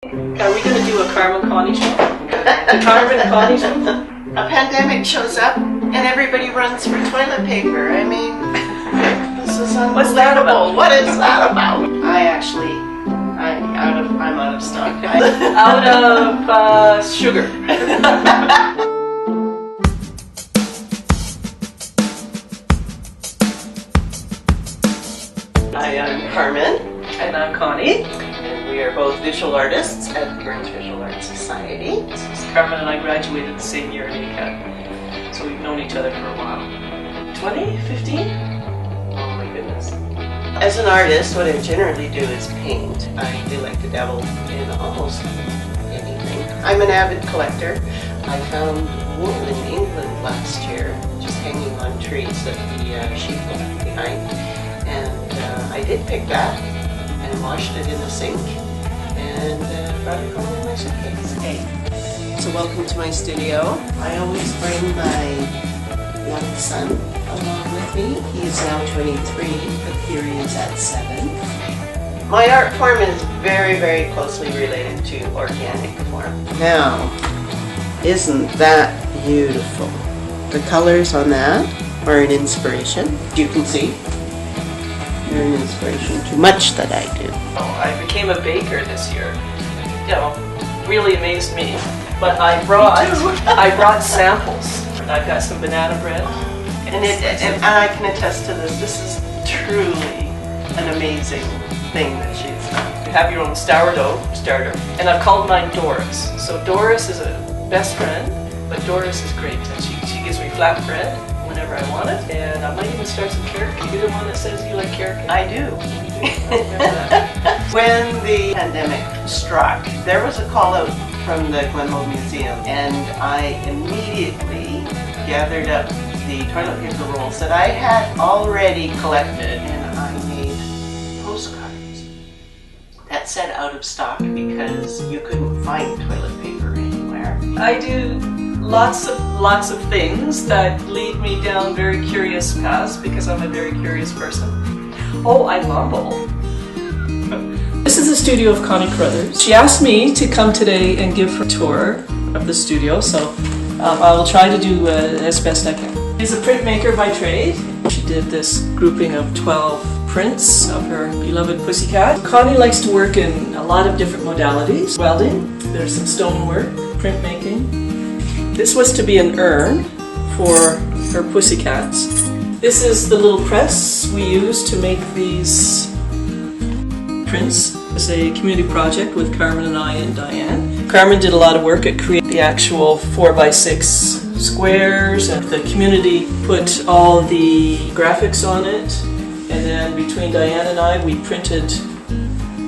Are we going to do a Carmen Connie show? A Carmen Connie show? A pandemic shows up and everybody runs for toilet paper. I mean, this is unbelievable. What's that about? What is that about? I'm out of stock. Out of sugar. Hi, I'm Carmen. And I'm Connie. And we are both visual artists at the Burns Visual Arts Society. Carmen and I graduated the same year in ACAD, so we've known each other for a while. 20? 15? Oh my goodness. As an artist, what I generally do is paint. I do like to dabble in almost anything. I'm an avid collector. I found wool in England last year, just hanging on trees that the sheep left behind. And I did pick that and washed it in the sink and brought it home in my suitcase. Okay. So welcome to my studio. I always bring my young son along with me. He is now 23, but here he is at 7. My art form is very, very closely related to organic form. Now, isn't that beautiful? The colors on that are an inspiration. You can see. They're an inspiration to much that I do. Oh, I became a baker this year. You know, really amazed me. But I brought samples. I've got some banana bread. And I can attest to this. This is truly an amazing thing that she's done. You have your own sourdough starter. And I've called mine Doris. So Doris is a best friend, but Doris is great. And she gives me flat bread whenever I want it. And I might even start some carrot cake. You're the one that says you like carrot cake? I do. When the pandemic struck, there was a call out from the Glenville Museum, and I immediately gathered up the toilet paper rolls that I had already collected, and I made postcards that said out of stock because you couldn't find toilet paper anywhere. I do lots of things that lead me down very curious paths because I'm a very curious person. Oh, I mumble. This is the studio of Connie Carruthers. She asked me to come today and give her a tour of the studio, so I will try to do as best I can. She's a printmaker by trade. She did this grouping of 12 prints of her beloved pussycat. Connie likes to work in a lot of different modalities. Welding, there's some stonework, printmaking. This was to be an urn for her pussycats. This is the little press we use to make these prints. It's a community project with Carmen and I and Diane. Carmen did a lot of work at creating the actual 4x6 squares, and the community put all the graphics on it, and then between Diane and I we printed,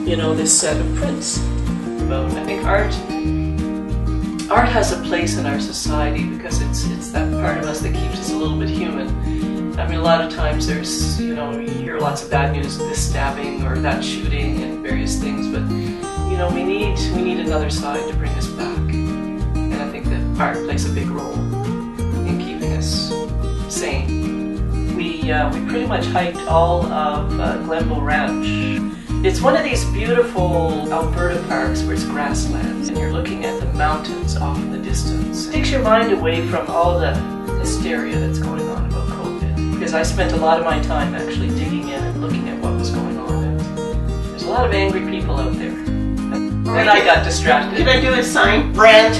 you know, this set of prints. I think art has a place in our society because it's that part of us that keeps us a little bit human. I mean, a lot of times there's, you know, you hear lots of bad news, this stabbing or that shooting and various things, but, you know, we need another side to bring us back. And I think that art plays a big role in keeping us sane. We pretty much hiked all of Glenville Ranch. It's one of these beautiful Alberta parks where it's grasslands and you're looking at the mountains off in the distance. It takes your mind away from all the hysteria that's going on about COVID. Because I spent a lot of my time actually digging in and looking at what was going on. And there's a lot of angry people out there. And I got distracted. Could I do a sign? Rant.